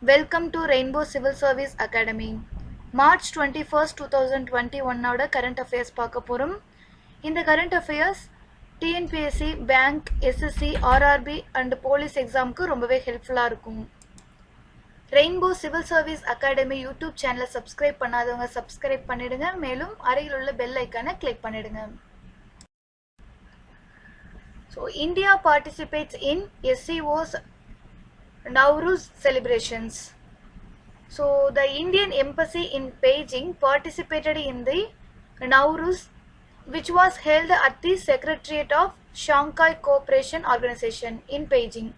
Welcome to Rainbow Civil Service Academy. March 21st, 2021 ஓட current affairs பார்க்க போறோம். இந்த current affairs TNPSC, Bank, SSC, RRB and Police examக்கு ரொம்பவே ஹெல்ப்ஃபுல்லா இருக்கும். Rainbow Civil Service Academy YouTube சேனலை சப்ஸ்கிரைப் பண்ணாதவங்க சப்ஸ்கிரைப் பண்ணிடுங்க. மேலும் அருகில் உள்ள பெல் ஐக்கானை கிளிக் பண்ணிடுங்க. So India participates in SCO's Nowruz celebrations. So the Indian embassy in Beijing participated in the Nowruz, which was held at the Secretariat of Shanghai Cooperation Organization in Beijing,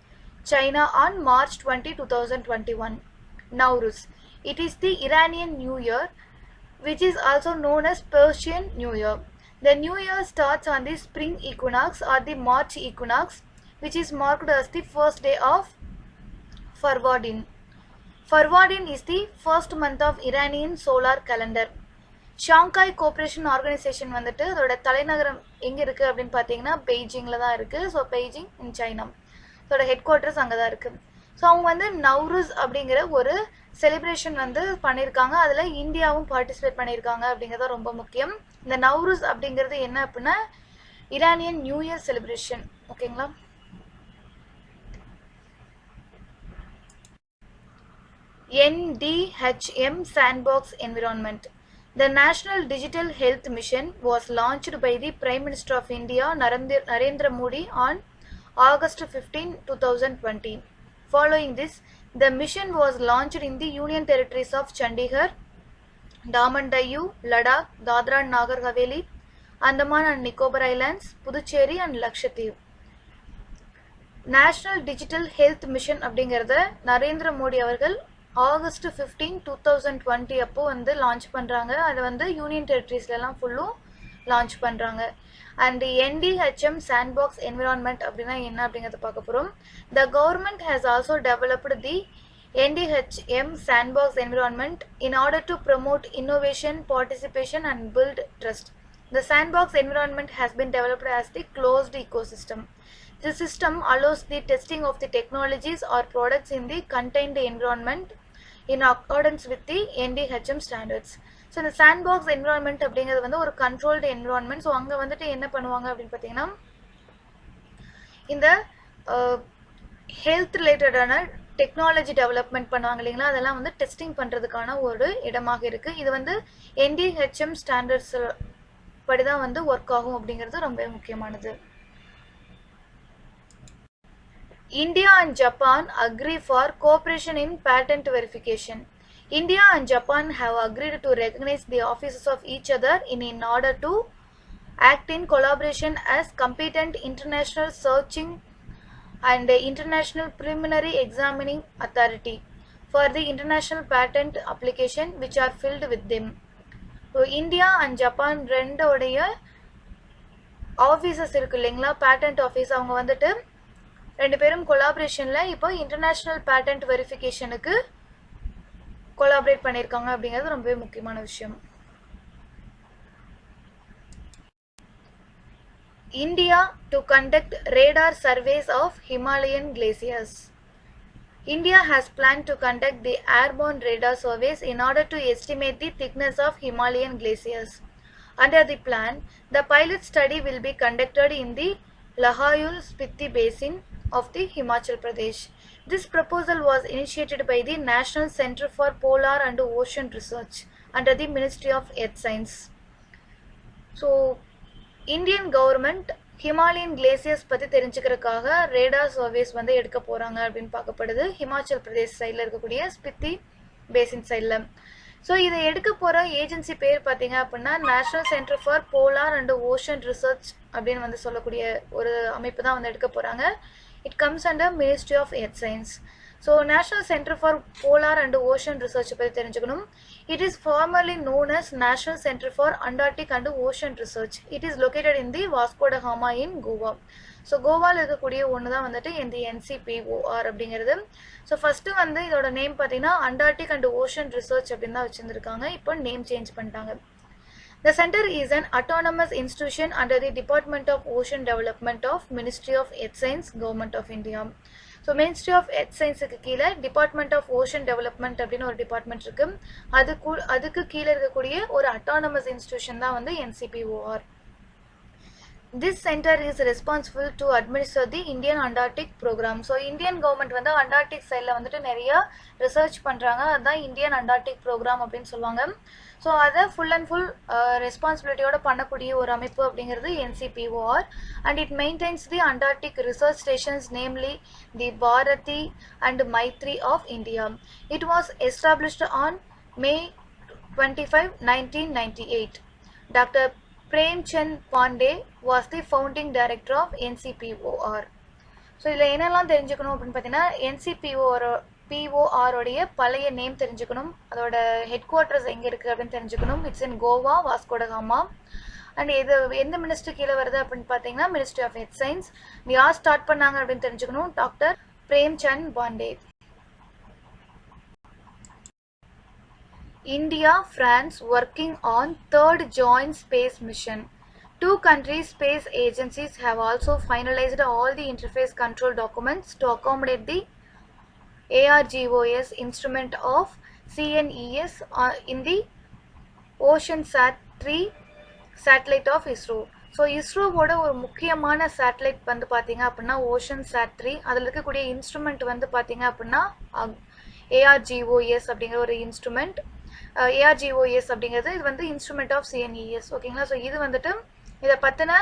China on March 20, 2021. Nowruz. It is the Iranian New Year, which is also known as Persian New Year. The New Year starts on the spring equinox or the March equinox, which is marked as the first day of Farvardin. Farvardin is the first month of Iranian solar calendar. Shanghai cooperation organisation வந்துட்டு அதோட தலைநகரம் எங்கே இருக்குது அப்படின்னு பார்த்தீங்கன்னா பெய்ஜிங்கில் தான் இருக்குது. So Beijing in China. அதோட ஹெட் குவார்ட்டர்ஸ் அங்கே தான் இருக்குது. ஸோ அவங்க வந்து நவ்ருஸ் அப்படிங்கிற ஒரு செலிப்ரேஷன் வந்து பண்ணியிருக்காங்க. அதில் இந்தியாவும் பார்ட்டிசிபேட் பண்ணியிருக்காங்க அப்படிங்கிறது ரொம்ப முக்கியம். இந்த நவ்ருஸ் அப்படிங்கிறது என்ன அப்படின்னா இரானியன் நியூ இயர் செலிப்ரேஷன். ஓகேங்களா? NDHM Sandbox Environment. The National Digital Health Mission was launched by the Prime Minister of India Narendra Modi on August 15, 2020. Following this, the mission was launched in the Union Territories of Chandigarh, Daman Diu, Ladakh, Dadra and Nagar Haveli, Andaman and Nicobar Islands, Puducherry and Lakshadweep. National digital health mission அப்படிங்கிறத நரேந்திர மோடி அவர்கள் August 15, 2020 அப்போ வந்து launch பண்ணுறாங்க. அதை வந்து union டெரிட்டரிஸ்லாம் ஃபுல்லும் launch பண்ணுறாங்க. And NDHM sandbox environment அப்படின்னா என்ன அப்படிங்கிறத பார்க்க போகிறோம். The government has also developed the NDHM sandbox environment in order to promote innovation, participation and build trust. The sandbox environment has been developed as the closed ecosystem. The system allows the testing of the technologies or products in the contained environment in accordance with the NDHM standards. So இந்த sandbox environment அப்படிங்கிறது வந்து ஒரு controlled environment. So அங்கே வந்துட்டு என்ன பண்ணுவாங்க அப்படின்னு பார்த்தீங்கன்னா இந்த ஹெல்த் ரிலேட்டடான டெக்னாலஜி டெவலப்மெண்ட் பண்ணுவாங்க இல்லைங்களா, அதெல்லாம் வந்து டெஸ்டிங் பண்ணுறதுக்கான ஒரு இடமாக இருக்குது. இது வந்து NDHM ஸ்டாண்டர்ட்ஸ் படி தான் வந்து ஒர்க் ஆகும் அப்படிங்கிறது ரொம்ப முக்கியமானது. India and Japan agree for cooperation in patent verification. India and Japan have agreed to recognize the offices of each other in order to act in collaboration as competent international searching and international preliminary examining authority for the international patent application which are filled with them. So India and Japan ரெண்டோடைய offices இருக்கு இல்லைங்களா, patent office, அவங்க வந்துட்டு ரெண்டு பேரும் கொலாபரேஷனில் இப்போ international patent வெரிஃபிகேஷனுக்கு collaborate பண்ணியிருக்காங்க அப்படிங்கிறது ரொம்பவே முக்கியமான விஷயம். India to conduct radar surveys of Himalayan glaciers. India has planned to conduct the airborne radar surveys in order to estimate the thickness of Himalayan glaciers. Under the plan, the pilot study will be conducted in the Lahaul Spiti Basin of the Himachal Pradesh. This proposal was initiated by the National Centre for Polar and Ocean Research under the Ministry of Earth Science. So, Indian government Himalayan glaciers பற்றி தெரிஞ்சுக்கிறதுக்காக radar services வந்து எடுக்க போகிறாங்க அப்படின்னு பார்க்கப்படுது. ஹிமாச்சல் பிரதேஷ் சைடில் இருக்கக்கூடிய Spiti basin சைடில். ஸோ இதை எடுக்க போகிற ஏஜென்சி பேர் பார்த்தீங்க அப்படின்னா national centre for polar and ocean research அப்படின்னு வந்து சொல்லக்கூடிய ஒரு அமைப்பு தான் வந்து எடுக்க போகிறாங்க. It comes under ministry of earth science. So national centre for polar and ocean research பற்றி தெரிஞ்சுக்கணும். It is formerly known as National Centre for Antarctic and Ocean Research. It is located in the Vasco da Gama in Goa. So கோவாவில் இருக்கக்கூடிய ஒன்று தான் வந்துட்டு இந்த NCPOR அப்படிங்கிறது. So first வந்து இதோட நேம் பார்த்தீங்கன்னா அண்டார்டிக் அண்ட் ஓஷன் ரிசர்ச் அப்படின்னு தான் வச்சுருந்துருக்காங்க. இப்போ நேம் சேஞ்ச் பண்ணிட்டாங்க. The center is an autonomous institution under the Department of Ocean Development of Ministry of Earth Science, Government of India. So ministry of earth சயின்ஸுக்கு கீழே department of ocean development அப்படின்னு ஒரு department இருக்கு. அதுக்கு கீழே இருக்கக்கூடிய ஒரு அட்டானமஸ் இன்ஸ்டிடியூஷன் தான் வந்து NCPOR. This center is responsible to administer the Indian Antarctic program. So Indian government வந்து Antarctic சைடில் வந்துட்டு நிறைய ரிசர்ச் பண்ணுறாங்க. அதுதான் இந்தியன் அண்டார்டிக் ப்ரோக்ராம் அப்படின்னு சொல்லுவாங்க. ஸோ அதை ஃபுல் அண்ட் ஃபுல் ரெஸ்பான்சிபிலிட்டியோட பண்ணக்கூடிய ஒரு அமைப்பு அப்படிங்கிறது NCPOR. And it maintains the Antarctic research stations namely the Bharati and Maitri of India. It was established on May 25, 1998. Dr. Premchand Pandey was the founding director of NCPOR. So இதில் என்னெல்லாம் தெரிஞ்சுக்கணும் அப்படின்னு பார்த்தீங்கன்னா NCPOR உடைய பழைய நேம் தெரிஞ்சுக்கணும், அதோட ஹெட் குவார்ட்டர்ஸ் எங்கே இருக்குது அப்படின்னு தெரிஞ்சுக்கணும். It's in Goa, Vasco da Gama. And இது எந்த மினிஸ்ட்ரி கீழே வருது அப்படின்னு பார்த்தீங்கன்னா மினிஸ்ட்ரி ஆஃப் எர்த் சயின்ஸ். யார் ஸ்டார்ட் பண்ணாங்க அப்படின்னு தெரிஞ்சுக்கணும், doctor Premchand Pandey. India, France working on third joint space mission. Two countries' space agencies have also finalized all the interface control documents to accommodate the ARGOS instrument of CNES in the OceanSat-3 satellite of ISRO. So இஸ்ரோவோட ஒரு முக்கியமான satellite வந்து பார்த்தீங்க அப்படின்னா OceanSat-3. அதில் இருக்கக்கூடிய instrument வந்து பார்த்தீங்க அப்படின்னா ARGOS அப்படிங்கிற ஒரு இன்ஸ்ட்ருமெண்ட். ARGOS அப்படிங்கிறது இது வந்து இன்ஸ்ட்ருமெண்ட் ஆஃப் CNES. ஓகேங்களா. ஸோ இது வந்துட்டு இதை பற்றின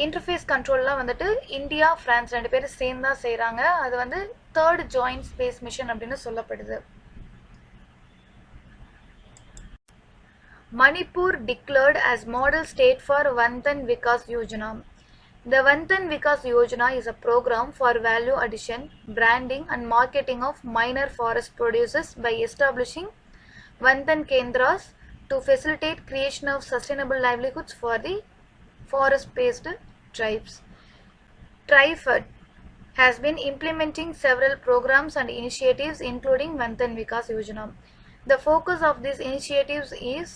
இன்டர்ஃபேஸ் கண்ட்ரோல்லாம் வந்துட்டு இந்தியா, ஃப்ரான்ஸ் ரெண்டு பேரும் சேர்ந்து தான் செய்கிறாங்க. அது வந்து தேர்ட் ஜாயிண்ட் ஸ்பேஸ் மிஷன் அப்படின்னு சொல்லப்படுது. Manipur declared as model state for Vanthan Vikas Yojana. The Vanthan Vikas Yojana is a program for value addition, branding and marketing of minor forest producers by establishing Vanthan Kendras to facilitate creation of sustainable livelihoods for the forest-based tribes. TriFed has been implementing several programs and initiatives including Vanthan Vikas Yojana. The focus of these initiatives is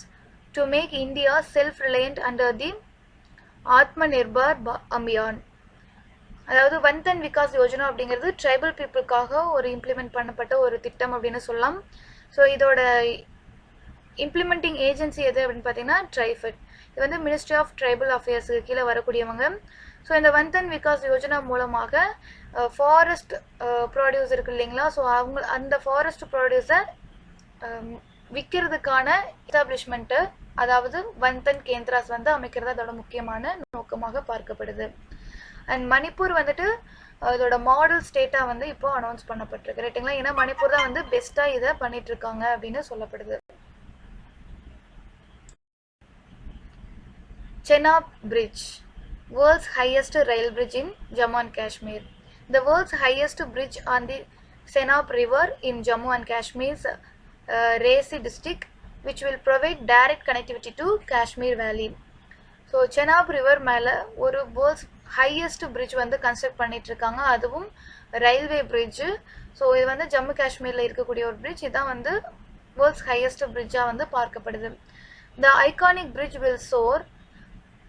to make India self-reliant under the Atmanirbhar Abhiyan. அதாவது வந்தன் விகாஸ் யோஜனா அப்படிங்கிறது tribal பீப்புளுக்காக ஒரு implement பண்ணப்பட்ட ஒரு திட்டம் அப்படின்னு சொல்லலாம். So இதோட implementing agency எது அப்படின்னு பார்த்தீங்கன்னா TriFed. இது வந்து மினிஸ்ட்ரி ஆஃப் ட்ரைபல் அஃபேர்ஸுக்கு கீழே வரக்கூடியவங்க. ஸோ இந்த வந்தன் விகாஸ் யோஜனா மூலமாக ஃபாரஸ்ட் ப்ராடியூஸ் இருக்கு இல்லைங்களா. ஸோ அந்த ஃபாரஸ்ட் ப்ராடியூஸை விற்கிறதுக்கான எஸ்டாப்ளிஷ்மெண்ட்டு, அதாவது வந்தன் கேந்திராஸ் வந்து அமைக்கிறது அதோட முக்கியமான நோக்கமாக பார்க்கப்படுது. அண்ட் மணிப்பூர் வந்துட்டு அதோட மாடல் ஸ்டேட்டாக வந்து இப்போ அனௌன்ஸ் பண்ணப்பட்டிருக்கு ரைட்டுங்களா. ஏன்னா மணிப்பூர் தான் வந்து பெஸ்ட்டாக இதை பண்ணிட்டு இருக்காங்க அப்படின்னு சொல்லப்படுது. Chenab Bridge, world's highest rail bridge in Jammu and Kashmir. The world's highest bridge on the Chenab River in Jammu and Kashmir's Reasi district, which will provide direct connectivity to Kashmir Valley. So Chenab river மேலே ஒரு world's highest bridge வந்து construct பண்ணிட்டு இருக்காங்க, அதுவும் railway fridge. So இது வந்து ஜம்மு காஷ்மீரில் இருக்கக்கூடிய ஒரு பிரிட்ஜ். இதுதான் வந்து வேர்ல்ட்ஸ் ஹையஸ்ட் பிரிட்ஜாக வந்து பார்க்கப்படுது. The iconic bridge will soar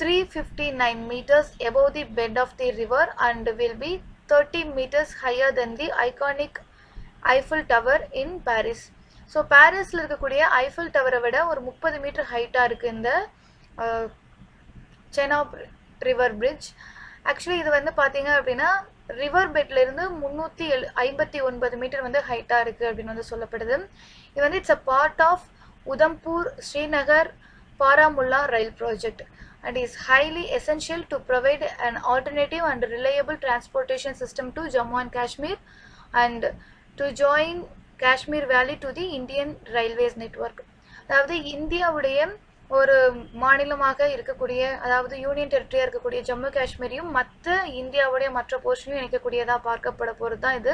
359 meters above the bed of the river and will be 30 meters higher than the iconic Eiffel Tower in Paris. So பாரிஸில் இருக்கக்கூடிய ஐஃபில் டவரை விட ஒரு 30 மீட்டர் ஹைட்டாக இருக்குது இந்த செனாப் ரிவர் பிரிட்ஜ். ஆக்சுவலி இது வந்து பார்த்தீங்க அப்படின்னா ரிவர் பெட்லேருந்து 359 மீட்டர் வந்து ஹைட்டாக இருக்குது அப்படின்னு வந்து சொல்லப்படுது. இது வந்து it's a part of Udhampur Srinagar Baramulla rail project and is highly essential to provide an alternative and reliable transportation system to Jammu and Kashmir and to join Kashmir Valley to the Indian Railways network. அதாவது இந்தியாவுடைய ஒரு மாநிலமாக இருக்கக்கூடிய, அதாவது union டெரிட்டரியாக இருக்கக்கூடிய ஜம்மு காஷ்மீரையும் மற்ற இந்தியாவுடைய மற்ற போர்ஷனையும் இணைக்கக்கூடியதாக பார்க்கப்பட போகிறது தான் இது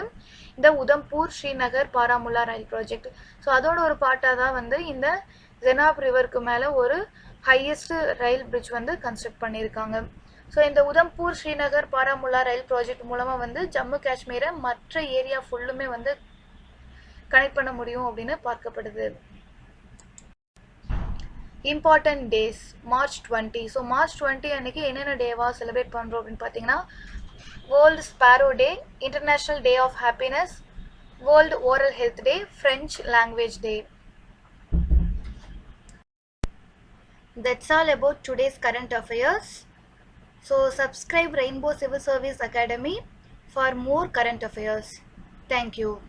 இந்த Udhampur Srinagar Baramulla rail project. So அதோட ஒரு பார்ட்டாக தான் வந்து இந்த ஜெனாப் ரிவருக்கு மேலே ஒரு ஹையஸ்ட் ரயில் பிரிட்ஜ் வந்து கன்ஸ்ட்ரக்ட் பண்ணியிருக்காங்க. ஸோ இந்த உதம்பூர் ஸ்ரீநகர் பாராமுல்லா ரயில் ப்ராஜெக்ட் மூலமாக வந்து ஜம்மு காஷ்மீரை மற்ற ஏரியா ஃபுல்லுமே வந்து கனெக்ட் பண்ண முடியும் அப்படின்னு பார்க்கப்படுது. Important days March 20. So March 20 அன்னைக்கு என்னென்ன டேவாக செலிப்ரேட் பண்ணுறோம் அப்படின்னு பார்த்தீங்கன்னா World Sparrow Day, International Day of Happiness, World Oral Health Day, French Language Day. That's all about today's current affairs. So subscribe Rainbow Civil Service Academy for more current affairs. Thank you.